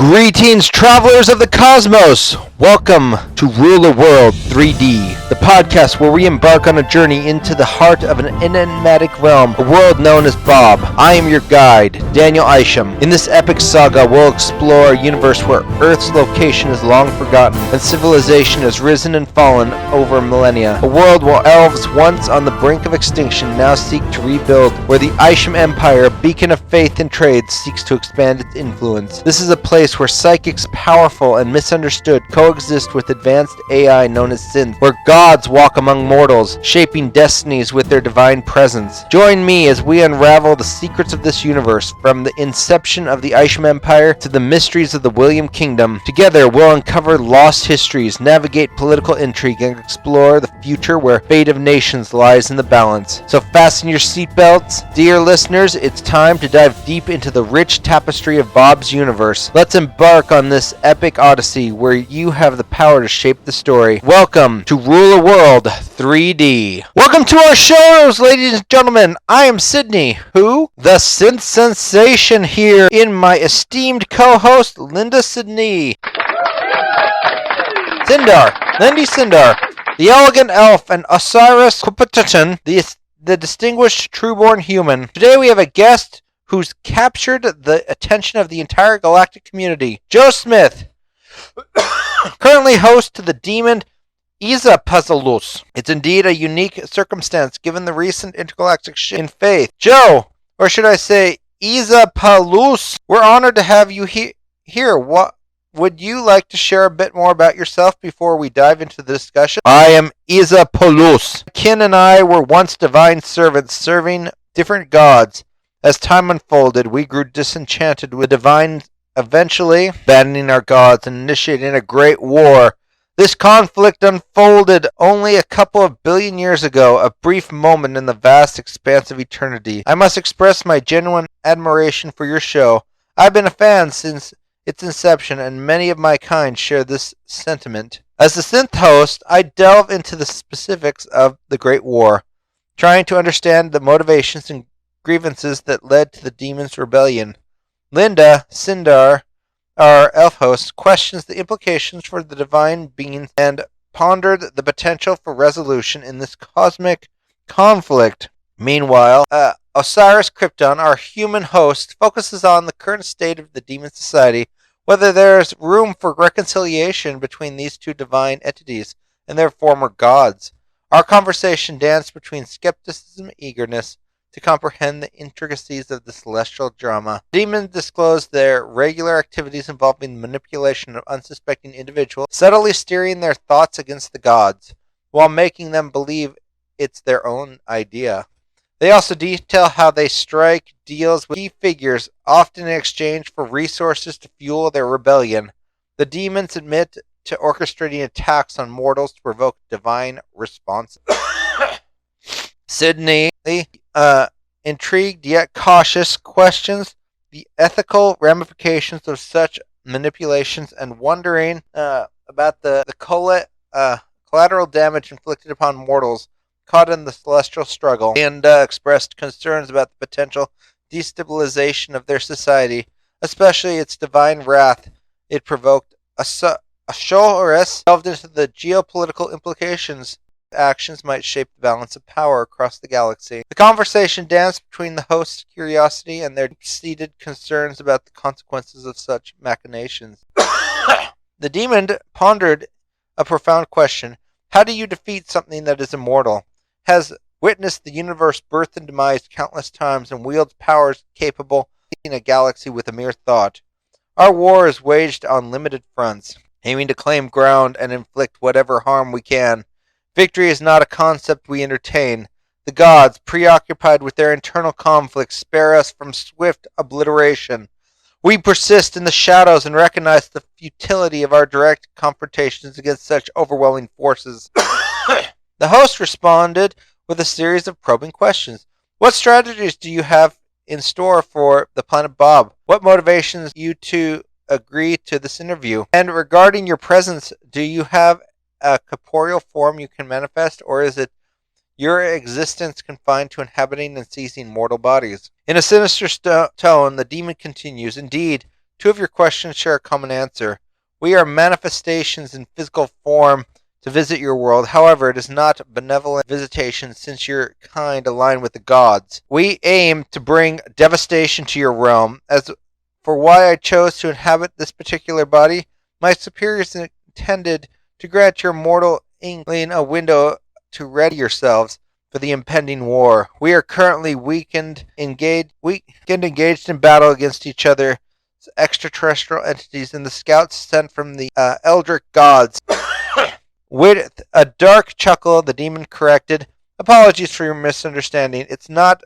Greetings, travelers of the cosmos! Welcome to Rule the World 3D, the podcast where we embark on a journey into the heart of an enigmatic realm, a world known as Bob. I am your guide, Daniel Isham. In this epic saga, we'll explore a universe where Earth's location is long forgotten, and civilization has risen and fallen over millennia. A world where elves, once on the brink of extinction, now seek to rebuild, where the Isham Empire, a beacon of faith and trade, seeks to expand its influence. This is a place where psychics, powerful and misunderstood, coexist with advanced AI known as synths, where gods walk among mortals, shaping destinies with their divine presence. Join me as we unravel the secrets of this universe, from the inception of the Isham Empire to the mysteries of the William Kingdom. Together, we'll uncover lost histories, navigate political intrigue, and explore the future where fate of nations lies in the balance. So fasten your seatbelts. Dear listeners, it's time to dive deep into the rich tapestry of Bob's universe. Let's embark on this epic odyssey where you have the power to shape the story. Welcome to Rule the World 3D. Welcome to our shows, ladies and gentlemen. I am Sydney, who? The synth sensation here, in my esteemed co-host, Linda Sydney. Lindy Sindar, the elegant elf, and Osiris Kupataton, the distinguished trueborn human. Today we have a guest who's captured the attention of the entire galactic community. Joe Smith, currently host to the demon Puzzleus. It's indeed a unique circumstance given the recent intergalactic shift in faith. Joe, or should I say Puzzleus, we're honored to have you here. What would you like to share a bit more about yourself before we dive into the discussion? I am Puzzleus. Kin and I were once divine servants serving different gods. As time unfolded, we grew disenchanted with divine, eventually abandoning our gods and initiating a great war. This conflict unfolded only a couple of billion years ago, a brief moment in the vast expanse of eternity. I must express my genuine admiration for your show. I've been a fan since its inception, and many of my kind share this sentiment. As the synth host, I delve into the specifics of the Great War, trying to understand the motivations and grievances that led to the demon's rebellion. Linda Sindar, our elf host, questions the implications for the divine beings and pondered the potential for resolution in this cosmic conflict. Meanwhile, Osiris Krypton, our human host, focuses on the current state of the demon society, whether there is room for reconciliation between these two divine entities and their former gods. Our conversation danced between skepticism and eagerness to comprehend the intricacies of the celestial drama. Demons disclose their regular activities involving the manipulation of unsuspecting individuals, subtly steering their thoughts against the gods, while making them believe it's their own idea. They also detail how they strike deals with key figures, often in exchange for resources to fuel their rebellion. The demons admit to orchestrating attacks on mortals to provoke divine responses. Sydney, intrigued yet cautious, questions the ethical ramifications of such manipulations and wondering about the collateral damage inflicted upon mortals caught in the celestial struggle, and expressed concerns about the potential destabilization of their society, especially its divine wrath it provoked. Osiris delved into the geopolitical implications actions might shape the balance of power across the galaxy. The conversation danced between the host's curiosity and their deep-seated concerns about the consequences of such machinations. The demon pondered a profound question. How do you defeat something that is immortal, has witnessed the universe birth and demise countless times, and wields powers capable of leading a galaxy with a mere thought? Our war is waged on limited fronts, aiming to claim ground and inflict whatever harm we can. Victory is not a concept we entertain. The gods, preoccupied with their internal conflicts, spare us from swift obliteration. We persist in the shadows and recognize the futility of our direct confrontations against such overwhelming forces. The host responded with a series of probing questions. What strategies do you have in store for the planet Bob? What motivations you to agree to this interview? And regarding your presence, do you have a corporeal form you can manifest, or is it your existence confined to inhabiting and seizing mortal bodies? In a sinister tone, the demon continues, indeed, Two of your questions share a common answer. We are manifestations in physical form to visit your world. However, it is not benevolent visitation since your kind align with the gods. We aim to bring devastation to your realm. As for why I chose to inhabit this particular body, my superiors intended to grant your mortal inkling a window to ready yourselves for the impending war. We are currently engaged in battle against each other, extraterrestrial entities, and the scouts sent from the Eldritch gods. With a dark chuckle, the demon corrected, "Apologies for your misunderstanding. It's not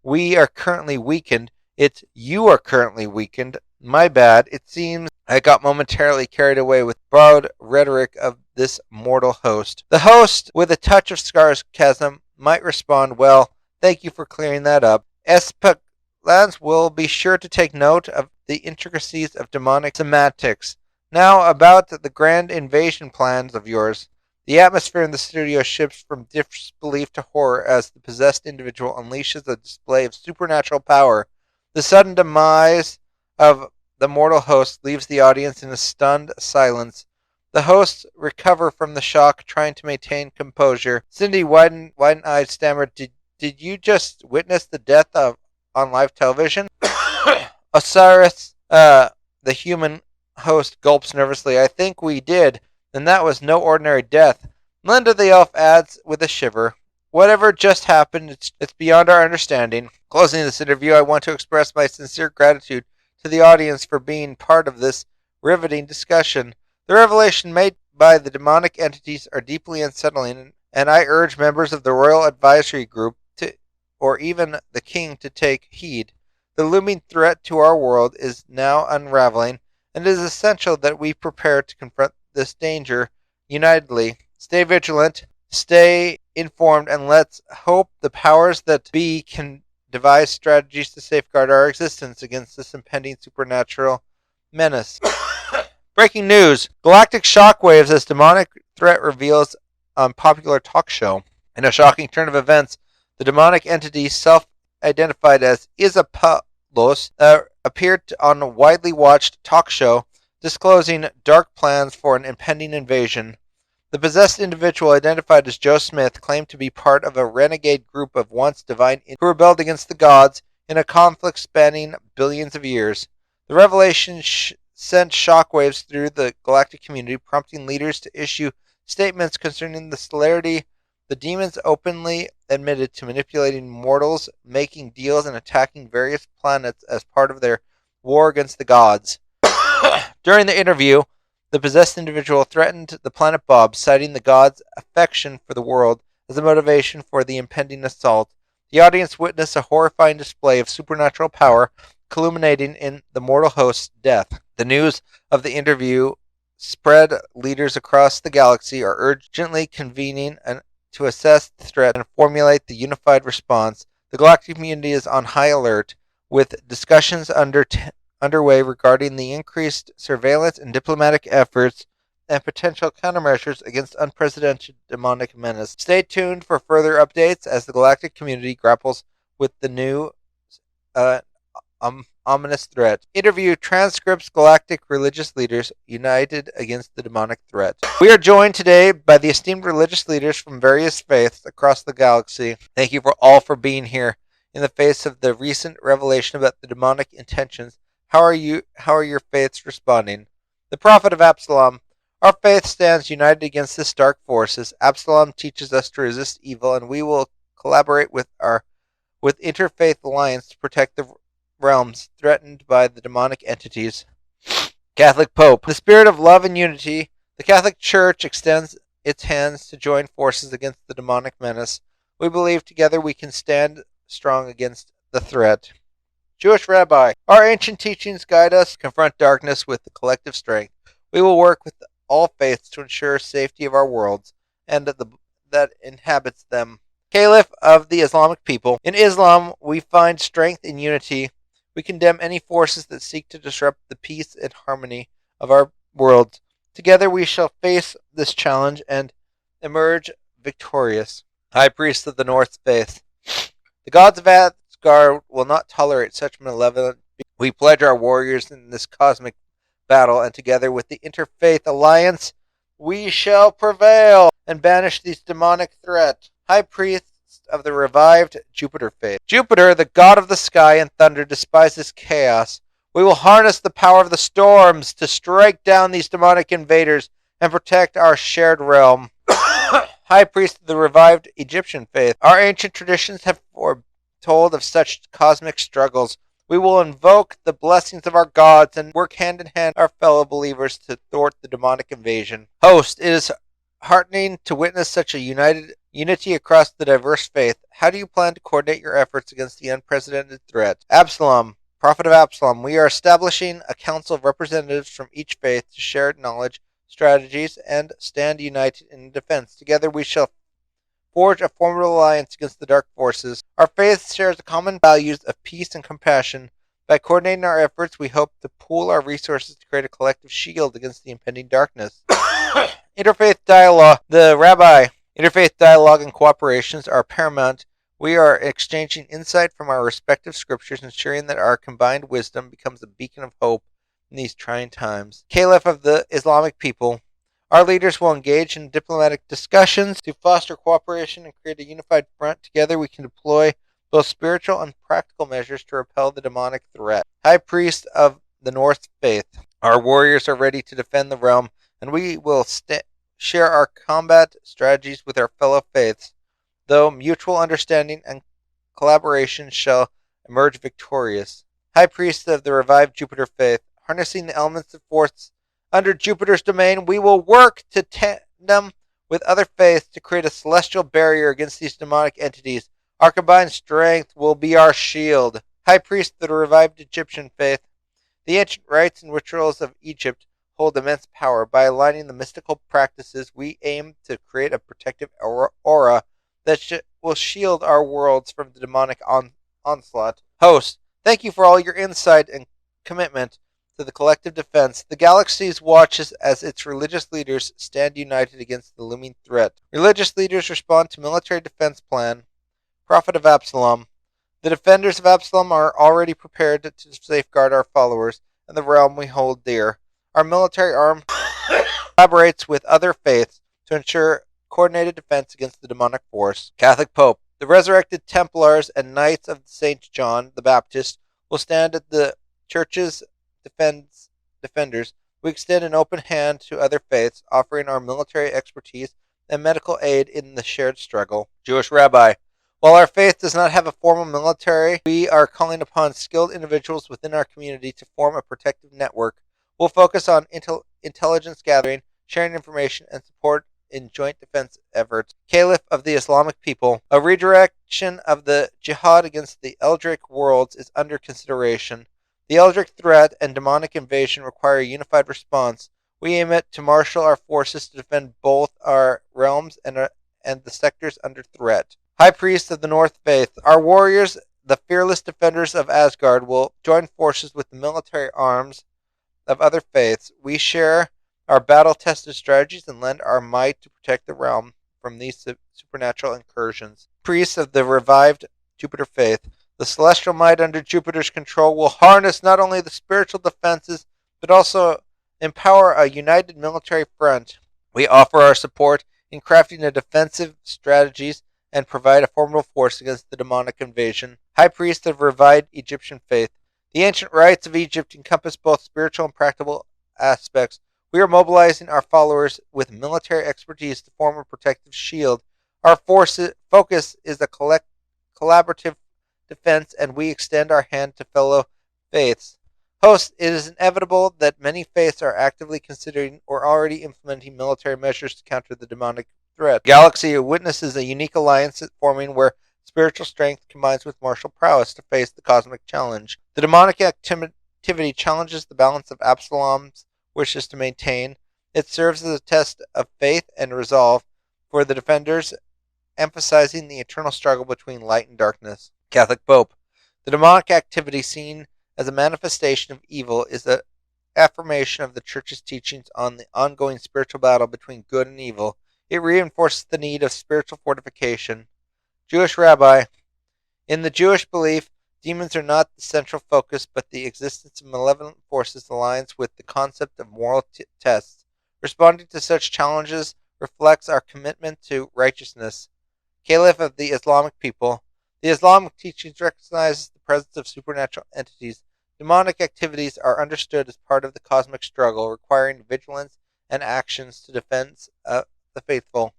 we are currently weakened, it's you are currently weakened. My bad. It seems I got momentarily carried away with borrowed rhetoric of this mortal host." The host, with a touch of sarcasm, might respond, "Well, thank you for clearing that up. Espelans will be sure to take note of the intricacies of demonic semantics. Now, about the grand invasion plans of yours." The atmosphere in the studio shifts from disbelief to horror as the possessed individual unleashes a display of supernatural power. The sudden demise of the mortal host leaves the audience in a stunned silence. The hosts recover from the shock, trying to maintain composure. Cindy, widen-eyed, stammered, Did you just witness the death of on live television?" Osiris, the human host, gulps nervously. "I think we did. And that was no ordinary death." Linda the elf adds with a shiver, "Whatever just happened, it's beyond our understanding." Closing this interview, I want to express my sincere gratitude to the audience for being part of this riveting discussion. The revelation made by the demonic entities are deeply unsettling, and I urge members of the Royal Advisory Group or even the King to take heed. The looming threat to our world is now unraveling, and it is essential that we prepare to confront this danger unitedly. Stay vigilant, stay informed, and let's hope the powers that be can devise strategies to safeguard our existence against this impending supernatural menace. Breaking news: galactic shockwaves as demonic threat reveals on popular talk show. In a shocking turn of events, the demonic entity self-identified as Isapalos appeared on a widely watched talk show, disclosing dark plans for an impending invasion. The possessed individual, identified as Joe Smith, claimed to be part of a renegade group of once divine who rebelled against the gods in a conflict spanning billions of years. The revelation sent shockwaves through the galactic community, prompting leaders to issue statements concerning the celerity. The demons openly admitted to manipulating mortals, making deals, and attacking various planets as part of their war against the gods. During the interview, the possessed individual threatened the planet Bob, citing the gods' affection for the world as a motivation for the impending assault. The audience witnessed a horrifying display of supernatural power, culminating in the mortal host's death. The news of the interview spread. Leaders across the galaxy are urgently convening to assess the threat and formulate the unified response. The galactic community is on high alert, with discussions underway regarding the increased surveillance and diplomatic efforts and potential countermeasures against unprecedented demonic menace. Stay tuned for further updates as the galactic community grapples with the new ominous threat. Interview transcripts: galactic religious leaders united against the demonic threat. We are joined today by the esteemed religious leaders from various faiths across the galaxy. Thank you for being here. In the face of the recent revelation about the demonic intentions, how are your faiths responding? The Prophet of Absalom. Our faith stands united against this dark forces. Absalom teaches us to resist evil, and we will collaborate with interfaith alliance to protect the realms threatened by the demonic entities. Catholic Pope. In the spirit of love and unity, the Catholic Church extends its hands to join forces against the demonic menace. We believe together we can stand strong against the threat. Jewish Rabbi. Our ancient teachings guide us to confront darkness with the collective strength. We will work with all faiths to ensure safety of our worlds and that inhabits them. Caliph of the Islamic people. In Islam, we find strength in unity. We condemn any forces that seek to disrupt the peace and harmony of our world. Together we shall face this challenge and emerge victorious. High Priest of the North Faith. The gods of Asgard will not tolerate such malevolence. We pledge our warriors in this cosmic battle, and together with the Interfaith Alliance, we shall prevail and banish these demonic threats. High Priest of the revived Jupiter faith. Jupiter, the god of the sky and thunder, despises chaos. We will harness the power of the storms to strike down these demonic invaders and protect our shared realm. High Priest of the revived Egyptian faith. Our ancient traditions have foretold of such cosmic struggles. We will invoke the blessings of our gods and work hand in hand with our fellow believers to thwart the demonic invasion. Host, it is heartening to witness such a unity across the diverse faith. How do you plan to coordinate your efforts against the unprecedented threat? Absalom, Prophet of Absalom, we are establishing a council of representatives from each faith to share knowledge, strategies, and stand united in defense. Together we shall forge a formidable alliance against the dark forces. Our faith shares the common values of peace and compassion. By coordinating our efforts, we hope to pool our resources to create a collective shield against the impending darkness. Interfaith dialogue. Interfaith dialogue and cooperations are paramount. We are exchanging insight from our respective scriptures, ensuring that our combined wisdom becomes a beacon of hope in these trying times. Caliph of the Islamic people. Our leaders will engage in diplomatic discussions to foster cooperation and create a unified front. Together we can deploy both spiritual and practical measures to repel the demonic threat. High Priest of the North Faith. Our warriors are ready to defend the realm, and we will share our combat strategies with our fellow faiths, though mutual understanding and collaboration shall emerge victorious. High Priest of the revived Jupiter faith. Harnessing the elements of force under Jupiter's domain, we will work to tandem with other faiths to create a celestial barrier against these demonic entities. Our combined strength will be our shield. High Priest of the revived Egyptian faith. The ancient rites and rituals of Egypt hold immense power. By aligning the mystical practices, we aim to create a protective aura that will shield our worlds from the demonic onslaught. Host, thank you for all your insight and commitment to the collective defense. The galaxy watches as its religious leaders stand united against the looming threat. Religious leaders respond to military defense plan. Prophet of Absalom. The defenders of Absalom are already prepared to safeguard our followers and the realm we hold dear. Our military arm collaborates with other faiths to ensure coordinated defense against the demonic force. Catholic Pope. The resurrected Templars and Knights of St. John the Baptist will stand at the Church's defenders. We extend an open hand to other faiths, offering our military expertise and medical aid in the shared struggle. Jewish Rabbi. While our faith does not have a formal military, we are calling upon skilled individuals within our community to form a protective network. We'll focus on intelligence gathering, sharing information, and support in joint defense efforts. Caliph of the Islamic people. A redirection of the jihad against the Eldritch worlds is under consideration. The Eldritch threat and demonic invasion require a unified response. We aim to marshal our forces to defend both our realms and the sectors under threat. High Priest of the North Faith. Our warriors, the fearless defenders of Asgard, will join forces with the military arms of other faiths. We share our battle-tested strategies and lend our might to protect the realm from these supernatural incursions. Priests of the revived Jupiter faith. The celestial might under Jupiter's control will harness not only the spiritual defenses, but also empower a united military front. We offer our support in crafting a defensive strategies and provide a formidable force against the demonic invasion. High Priest of revived Egyptian faith. The ancient rites of Egypt encompass both spiritual and practical aspects. We are mobilizing our followers with military expertise to form a protective shield. Our focus is a collaborative defense, and we extend our hand to fellow faiths. Host, it is inevitable that many faiths are actively considering or already implementing military measures to counter the demonic threat. Galaxy witnesses a unique alliance forming where spiritual strength combines with martial prowess to face the cosmic challenge. The demonic activity challenges the balance of Absalom's wishes to maintain. It serves as a test of faith and resolve for the defenders, emphasizing the eternal struggle between light and darkness. Catholic Pope. The demonic activity seen as a manifestation of evil is an affirmation of the Church's teachings on the ongoing spiritual battle between good and evil. It reinforces the need of spiritual fortification. Jewish Rabbi. In the Jewish belief, Demons are not the central focus, but the existence of malevolent forces aligns with the concept of moral tests. Responding to such challenges reflects our commitment to righteousness. Caliph of the Islamic people. The Islamic teachings recognize the presence of supernatural entities. Demonic activities are understood as part of the cosmic struggle, requiring vigilance and actions to defend the faithful.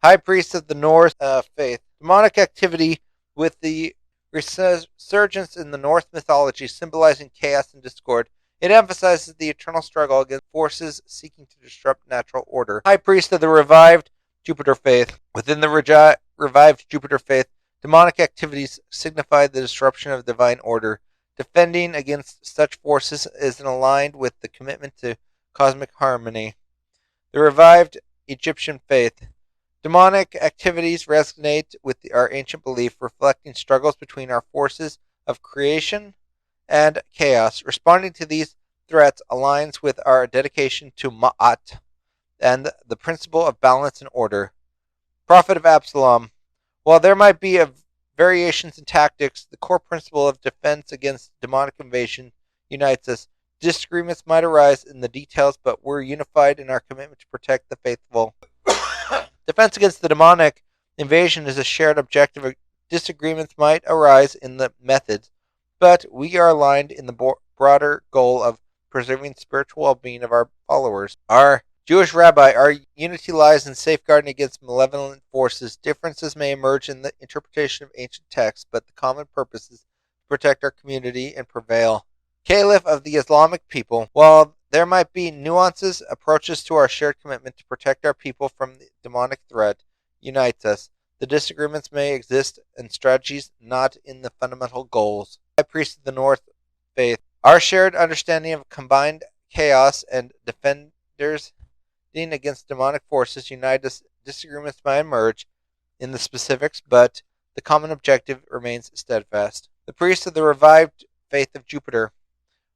High Priest of the North faith. Demonic activity with the resurgence in the Norse mythology symbolizing chaos and discord. It emphasizes the eternal struggle against forces seeking to disrupt natural order. High Priest of the revived Jupiter faith. Within the revived Jupiter faith, demonic activities signify the disruption of divine order. Defending against such forces is aligned with the commitment to cosmic harmony. The revived Egyptian faith. Demonic activities resonate with our ancient belief, reflecting struggles between our forces of creation and chaos. Responding to these threats aligns with our dedication to Ma'at and the principle of balance and order. Prophet of Absalom. While there might be variations in tactics, the core principle of defense against demonic invasion unites us. Disagreements might arise in the details, but we're unified in our commitment to protect the faithful. Defense against the demonic invasion is a shared objective. Disagreements might arise in the methods, but we are aligned in the broader goal of preserving spiritual well-being of our followers. Our Jewish rabbi, our unity lies in safeguarding against malevolent forces. Differences may emerge in the interpretation of ancient texts, but the common purpose is to protect our community and prevail. Caliph of the Islamic people. While there might be nuances, approaches to our shared commitment to protect our people from the demonic threat unites us. The disagreements may exist in strategies, not in the fundamental goals. High Priest of the North faith. Our shared understanding of combined chaos and defenders against demonic forces unite us. Disagreements might emerge in the specifics, but the common objective remains steadfast. The priest of the revived faith of Jupiter.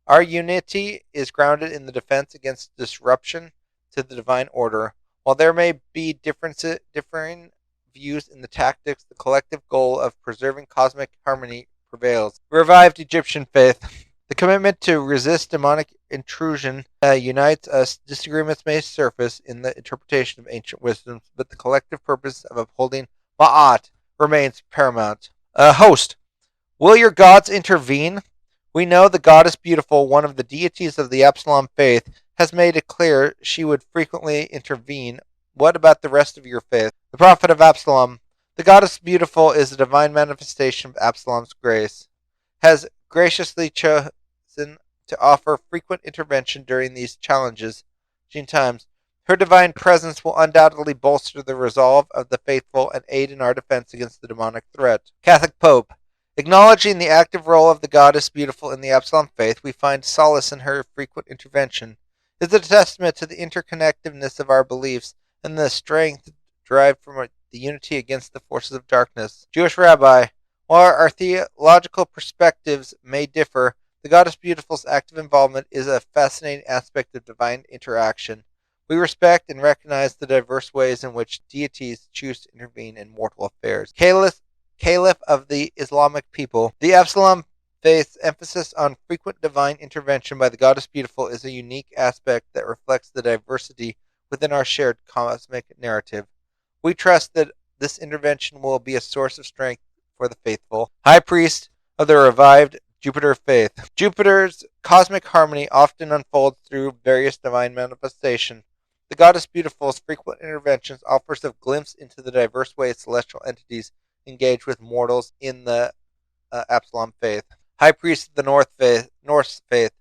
Our unity is grounded in the defense against disruption to the divine order. While there may be differing views in the tactics, the collective goal of preserving cosmic harmony prevails. Revived Egyptian faith. The commitment to resist demonic intrusion unites us. Disagreements may surface in the interpretation of ancient wisdoms, but the collective purpose of upholding Ma'at remains paramount. Host, will your gods intervene? We know the goddess beautiful, one of the deities of the Absalom faith, has made it clear she would frequently intervene. What about the rest of your faith? The prophet of Absalom. The goddess beautiful is a divine manifestation of Absalom's grace, has graciously chosen to offer frequent intervention during these challenging times. Her divine presence will undoubtedly bolster the resolve of the faithful and aid in our defense against the demonic threat. Catholic Pope. Acknowledging the active role of the goddess beautiful in the Absalom faith, we find solace in her frequent intervention. It is a testament to the interconnectedness of our beliefs and the strength derived from the unity against the forces of darkness. Jewish rabbi. While our theological perspectives may differ, the goddess beautiful's active involvement is a fascinating aspect of divine interaction. We respect and recognize the diverse ways in which deities choose to intervene in mortal affairs. Caliph of the Islamic people. The Absalom faith's emphasis on frequent divine intervention by the goddess beautiful is a unique aspect that reflects the diversity within our shared cosmic narrative. We trust that this intervention will be a source of strength for the faithful. High Priest of the revived Jupiter faith. Jupiter's cosmic harmony often unfolds through various divine manifestations. The goddess beautiful's frequent interventions offers a glimpse into the diverse ways celestial entities engage with mortals in the Absalom faith. High Priest of the Norse faith.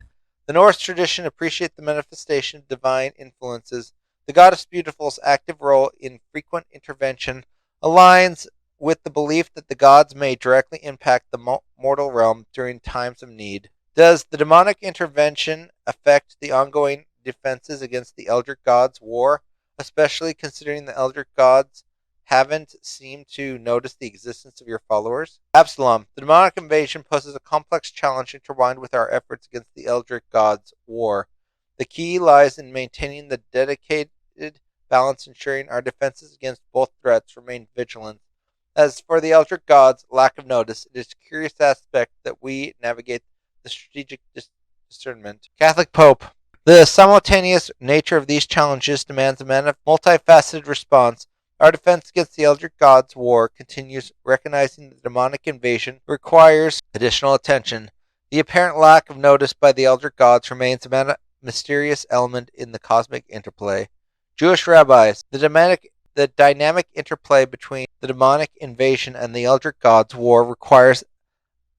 The Norse tradition appreciates the manifestation of divine influences. The goddess beautiful's active role in frequent intervention aligns with the belief that the gods may directly impact the mortal realm during times of need. Does the demonic intervention affect the ongoing defenses against the Eldritch gods' war, especially considering the Eldritch gods haven't seemed to notice the existence of your followers? Absalom. The demonic invasion poses a complex challenge intertwined with our efforts against the Eldritch gods' war. The key lies in maintaining the dedicated balance, ensuring our defenses against both threats remain vigilant. As for the Eldritch Gods' lack of notice, it is a curious aspect that we navigate the strategic discernment. Catholic Pope. The simultaneous nature of these challenges demands a multifaceted response. Our defense against the Eldritch Gods' war continues, recognizing the demonic invasion requires additional attention. The apparent lack of notice by the Eldritch Gods remains a mysterious element in the cosmic interplay. Jewish rabbis. The dynamic interplay between the demonic invasion and the Eldritch Gods' war requires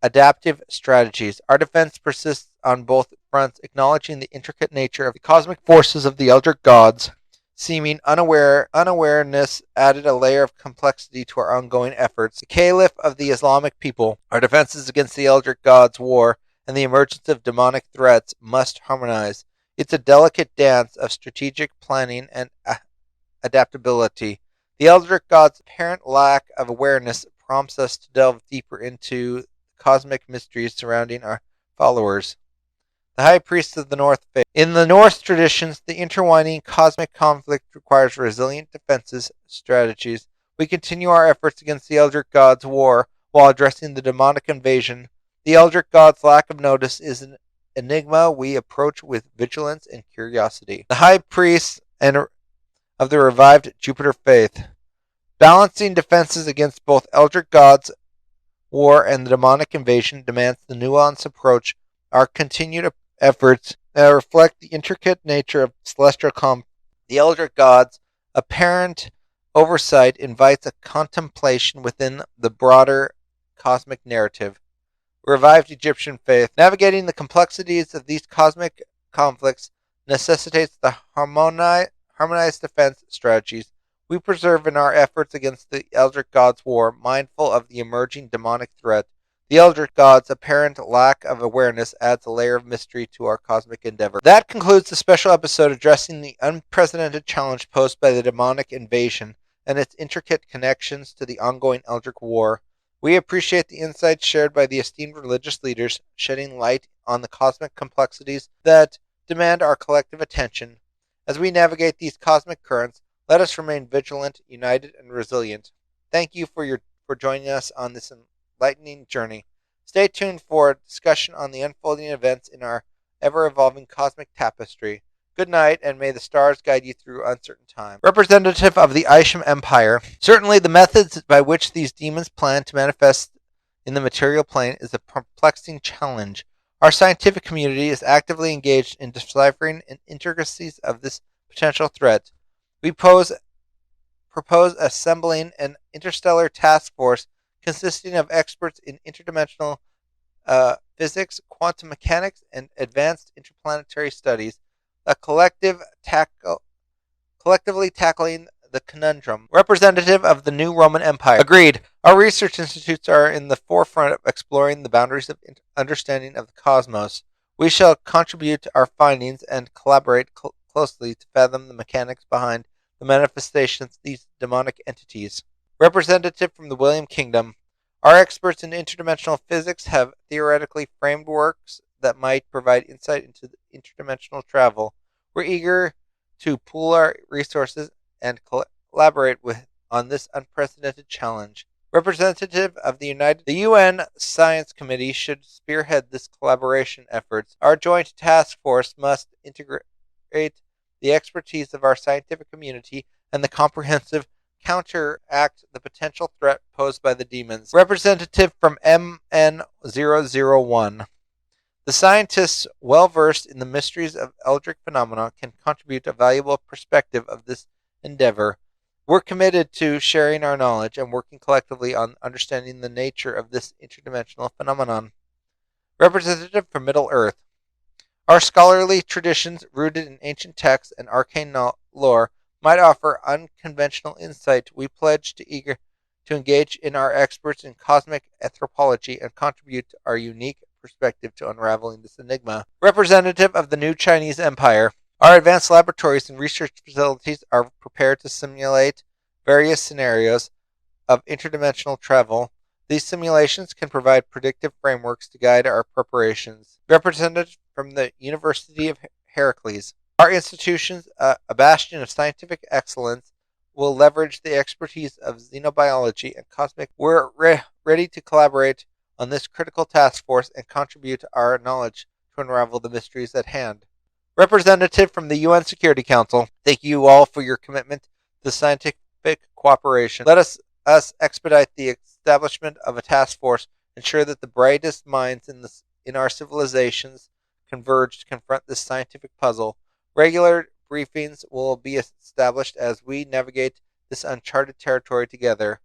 adaptive strategies. Our defense persists on both fronts, acknowledging the intricate nature of the cosmic forces of the Eldritch Gods. Seeming unawareness added a layer of complexity to our ongoing efforts. The caliph of the Islamic people, our defenses against the Eldritch Gods' war, and the emergence of demonic threats must harmonize. It's a delicate dance of strategic planning and adaptability. The Eldritch God's apparent lack of awareness prompts us to delve deeper into the cosmic mysteries surrounding our followers. The High Priest of the North Faith. In the Norse traditions, the intertwining cosmic conflict requires resilient defenses strategies. We continue our efforts against the Eldritch God's war while addressing the demonic invasion. The Eldritch God's lack of notice is an enigma we approach with vigilance and curiosity. The High Priest of the revived Jupiter faith. Balancing defenses against both Eldritch God's war and the demonic invasion demands the nuanced approach. Our continued efforts reflect the intricate nature of celestial the Eldritch God's apparent oversight invites a contemplation within the broader cosmic narrative. Revived Egyptian faith. Navigating the complexities of these cosmic conflicts necessitates the harmonized defense strategies we preserve in our efforts against the Eldritch Gods' war, mindful of the emerging demonic threat. The Eldritch Gods' apparent lack of awareness adds a layer of mystery to our cosmic endeavor. That concludes the special episode addressing the unprecedented challenge posed by the demonic invasion and its intricate connections to the ongoing Eldritch War. We appreciate the insights shared by the esteemed religious leaders, shedding light on the cosmic complexities that demand our collective attention. As we navigate these cosmic currents, let us remain vigilant, united, and resilient. Thank you for joining us on this enlightening journey. Stay tuned for a discussion on the unfolding events in our ever-evolving cosmic tapestry. Good night, and may the stars guide you through uncertain times. Representative of the Isham Empire. Certainly the methods by which these demons plan to manifest in the material plane is a perplexing challenge. Our scientific community is actively engaged in deciphering the intricacies of this potential threat. We propose assembling an interstellar task force consisting of experts in interdimensional physics, quantum mechanics, and advanced interplanetary studies, collectively tackling the conundrum. Representative of the new Roman Empire. Agreed. Our research institutes are in the forefront of exploring the boundaries of understanding of the cosmos. We shall contribute our findings and collaborate closely to fathom the mechanics behind the manifestations of these demonic entities. Representative from the William Kingdom. Our experts in interdimensional physics have theoretically framed works that might provide insight into interdimensional travel. We're eager to pool our resources and collaborate on this unprecedented challenge. Representative of the UN Science Committee should spearhead this collaboration efforts. Our joint task force must integrate the expertise of our scientific community and the comprehensive counteract the potential threat posed by the demons. Representative from MN001. The scientists well versed in the mysteries of eldritch phenomena can contribute a valuable perspective of this endeavor. We're committed to sharing our knowledge and working collectively on understanding the nature of this interdimensional phenomenon. Representative from Middle Earth. Our scholarly traditions, rooted in ancient texts and arcane lore, might offer unconventional insight. We pledge to engage in our experts in cosmic anthropology and contribute our unique perspective to unraveling this enigma. Representative of the new Chinese Empire. Our advanced laboratories and research facilities are prepared to simulate various scenarios of interdimensional travel. These simulations can provide predictive frameworks to guide our preparations. Representative from the University of Heracles. Our institutions, a bastion of scientific excellence, will leverage the expertise of xenobiology and cosmic. We're ready to collaborate on this critical task force and contribute our knowledge to unravel the mysteries at hand. Representative from the UN Security Council, thank you all for your commitment to scientific cooperation. Let us expedite the establishment of a task force, ensure that the brightest minds in our civilizations converge to confront this scientific puzzle. Regular briefings will be established as we navigate this uncharted territory together.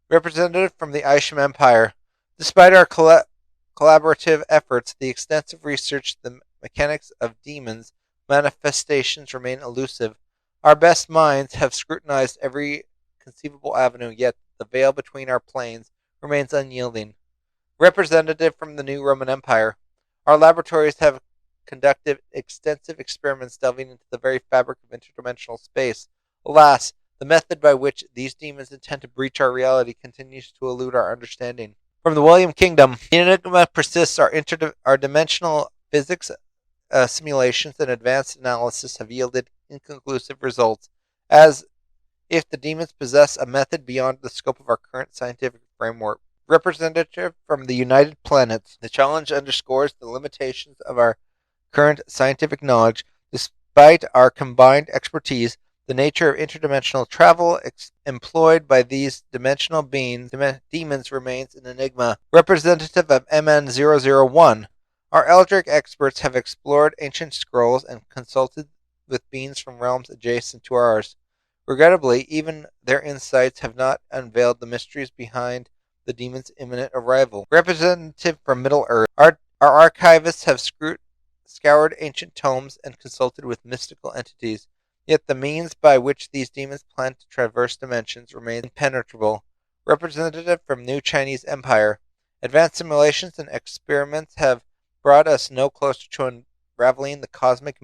Representative from the Isham Empire, despite our collaborative efforts, the extensive research, the mechanics of demons manifestations remain elusive. Our best minds have scrutinized every conceivable avenue, yet the veil between our planes remains unyielding. Representative from the new Roman Empire, our laboratories have conducted extensive experiments delving into the very fabric of interdimensional space. Alas, the method by which these demons intend to breach our reality continues to elude our understanding. From the William Kingdom, the enigma persists. Our dimensional physics simulations and advanced analysis have yielded inconclusive results, as if the demons possess a method beyond the scope of our current scientific framework. Representative from the United Planets, the challenge underscores the limitations of our current scientific knowledge. Despite our combined expertise, the nature of interdimensional travel employed by these dimensional demons remains an enigma. Representative of MN001, our Eldritch experts have explored ancient scrolls and consulted with beings from realms adjacent to ours. Regrettably, even their insights have not unveiled the mysteries behind the demon's imminent arrival. Representative from Middle Earth, our archivists have scoured ancient tomes and consulted with mystical entities, yet the means by which these demons plan to traverse dimensions remain impenetrable. Representative from New Chinese Empire, advanced simulations and experiments have brought us no closer to unraveling the cosmic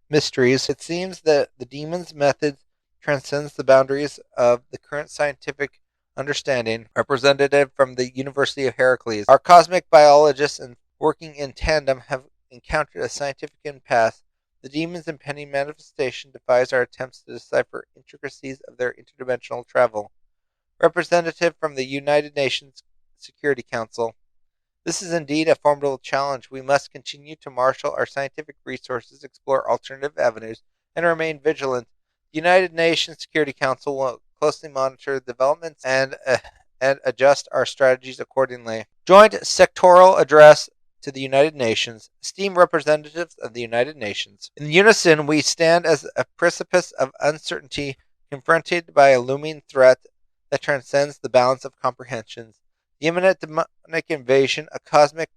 mysteries. It seems that the demon's methods transcends the boundaries of the current scientific understanding. Representative from the University of Heracles, our cosmic biologists and working in tandem have encountered a scientific impasse. The demon's impending manifestation defies our attempts to decipher intricacies of their interdimensional travel. Representative from the United Nations Security Council, this is indeed a formidable challenge. We must continue to marshal our scientific resources, explore alternative avenues, and remain vigilant. The United Nations Security Council will closely monitor developments and adjust our strategies accordingly. Joint sectoral address to the United Nations. Esteemed representatives of the United Nations, in unison we stand as a precipice of uncertainty, confronted by a looming threat that transcends the bounds of comprehensions. The imminent demonic invasion, a cosmic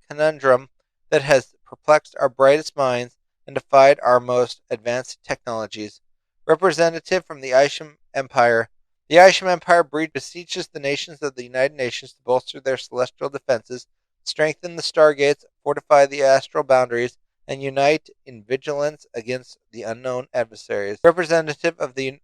conundrum that has perplexed our brightest minds and defied our most advanced technologies. Representative from the Isham Empire, the Isham Empire beseeches the nations of the United Nations to bolster their celestial defenses, strengthen the stargates, fortify the astral boundaries, and unite in vigilance against the unknown adversaries. Representative of the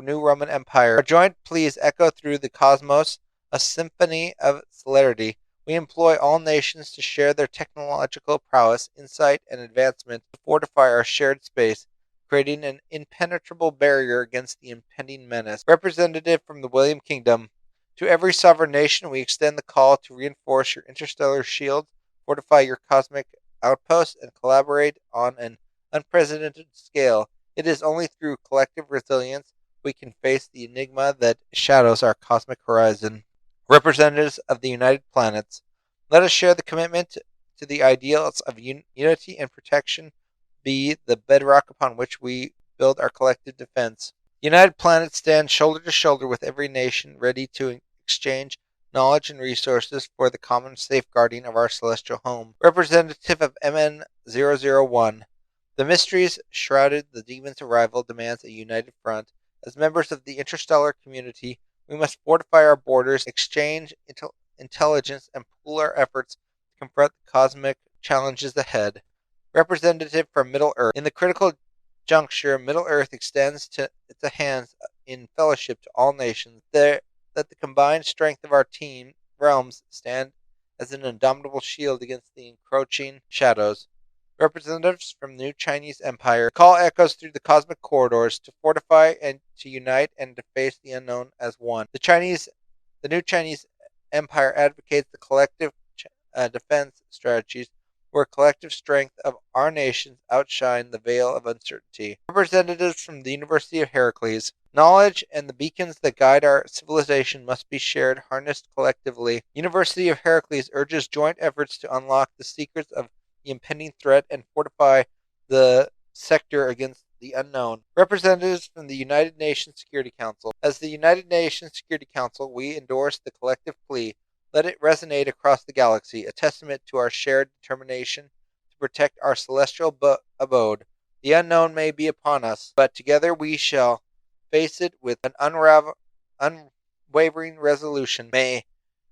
new Roman Empire, our joint pleas echo through the cosmos, a symphony of celerity. We employ all nations to share their technological prowess, insight, and advancement to fortify our shared space, creating an impenetrable barrier against the impending menace. Representative from the William Kingdom, to every sovereign nation we extend the call to reinforce your interstellar shields, fortify your cosmic outposts, and collaborate on an unprecedented scale. It is only through collective resilience we can face the enigma that shadows our cosmic horizon. Representatives of the United Planets, let us share the commitment to the ideals of unity and protection be the bedrock upon which we build our collective defense. The United Planets stand shoulder to shoulder with every nation, ready to exchange knowledge and resources for the common safeguarding of our celestial home. Representative of MN001, the mysteries shrouded the demon's arrival demands a united front. As members of the interstellar community, we must fortify our borders, exchange intelligence, and pool our efforts to confront the cosmic challenges ahead. Representative from Middle Earth, in the critical juncture, Middle Earth extends its hands in fellowship to all nations, that the combined strength of our team realms stand as an indomitable shield against the encroaching shadows. Representatives from the new Chinese Empire call echoes through the cosmic corridors to fortify and to unite and to face the unknown as one. The new Chinese Empire advocates the collective defense strategies where collective strength of our nations outshine the veil of uncertainty. Representatives from the University of Heracles, knowledge and the beacons that guide our civilization must be shared, harnessed collectively. University of Heracles urges joint efforts to unlock the secrets of the impending threat and fortify the sector against the unknown. Representatives from the United Nations Security Council. As the United Nations Security Council, we endorse the collective plea. Let it resonate across the galaxy, a testament to our shared determination to protect our celestial abode. The unknown may be upon us, but together we shall face it with an unwavering resolution. May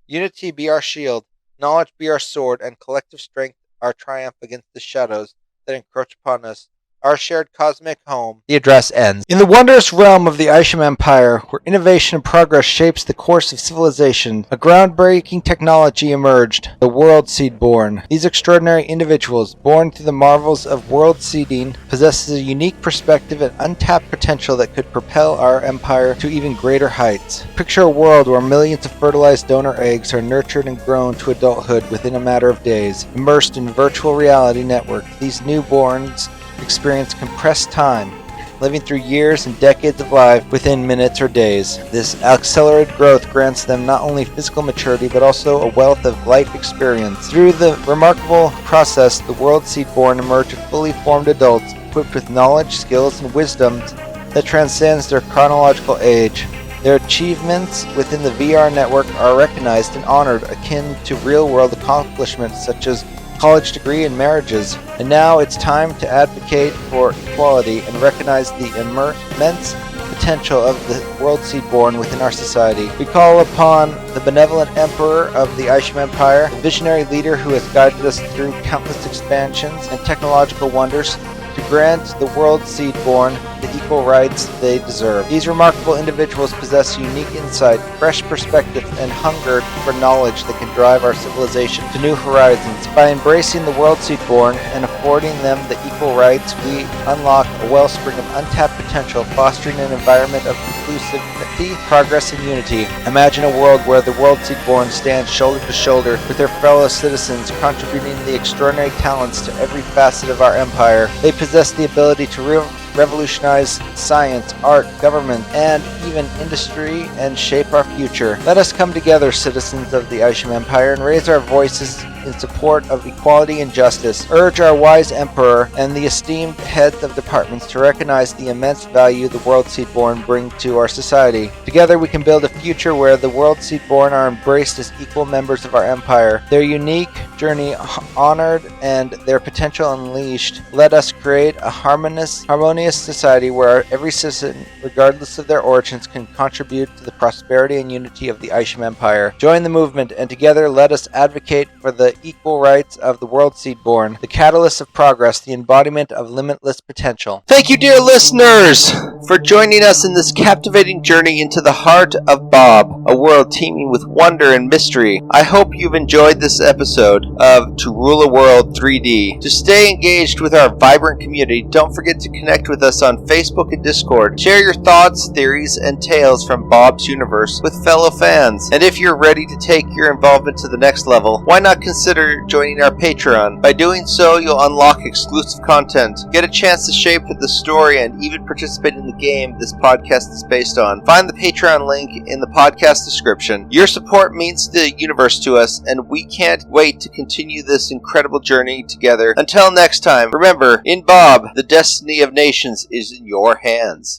unity be our shield, knowledge be our sword, and collective strength our triumph against the shadows that encroach upon us. Our shared cosmic home. The address ends. In the wondrous realm of the Isham Empire, where innovation and progress shapes the course of civilization, a groundbreaking technology emerged, the world seed born. These extraordinary individuals, born through the marvels of world seeding, possess a unique perspective and untapped potential that could propel our empire to even greater heights. Picture a world where millions of fertilized donor eggs are nurtured and grown to adulthood within a matter of days. Immersed in virtual reality network, these newborns experience compressed time, living through years and decades of life within minutes or days. This accelerated growth grants them not only physical maturity but also a wealth of life experience. Through the remarkable process, the world seedborn emerge as fully formed adults equipped with knowledge, skills, and wisdom that transcends their chronological age. Their achievements within the VR network are recognized and honored, akin to real-world accomplishments such as college degree and marriages. And now it's time to advocate for equality and recognize the immense potential of the world seedborn within our society. We call upon the benevolent emperor of the Isham Empire, the visionary leader who has guided us through countless expansions and technological wonders, to grant the world seedborn the equal rights they deserve. These remarkable individuals possess unique insight, fresh perspective, and hunger for knowledge that can drive our civilization to new horizons. By embracing the world seedborn and affording them the equal rights, we unlock a wellspring of untapped potential, fostering an environment of inclusivity, progress, and unity. Imagine a world where the world seedborn stands shoulder to shoulder with their fellow citizens, contributing the extraordinary talents to every facet of our empire. They possess the ability to revolutionize science, art, government, and even industry and shape our future. Let us come together, citizens of the Isham Empire, and raise our voices in support of equality and justice. Urge our wise emperor and the esteemed heads of departments to recognize the immense value the world seedborn bring to our society. Together we can build a future where the world seedborn are embraced as equal members of our empire, their unique journey honored, and their potential unleashed. Let us create a harmonious society where every citizen, regardless of their origins, can contribute to the prosperity and unity of the Isham Empire. Join the movement, and together let us advocate for the equal rights of the world seedborn, the catalyst of progress, the embodiment of limitless potential. Thank you, dear listeners, for joining us in this captivating journey into the heart of Bob, a world teeming with wonder and mystery. I hope you've enjoyed this episode of To Rule a World 3D. To stay engaged with our vibrant community, don't forget to connect with us on Facebook and Discord. Share your thoughts, theories, and tales from Bob's universe with fellow fans. And if you're ready to take your involvement to the next level, why not consider joining our Patreon? By doing so, you'll unlock exclusive content, get a chance to shape the story, and even participate in the game this podcast is based on. Find the Patreon link in the podcast description. Your support means the universe to us, and we can't wait to continue this incredible journey together. Until next time, remember, in Bob, the destiny of nations is in your hands.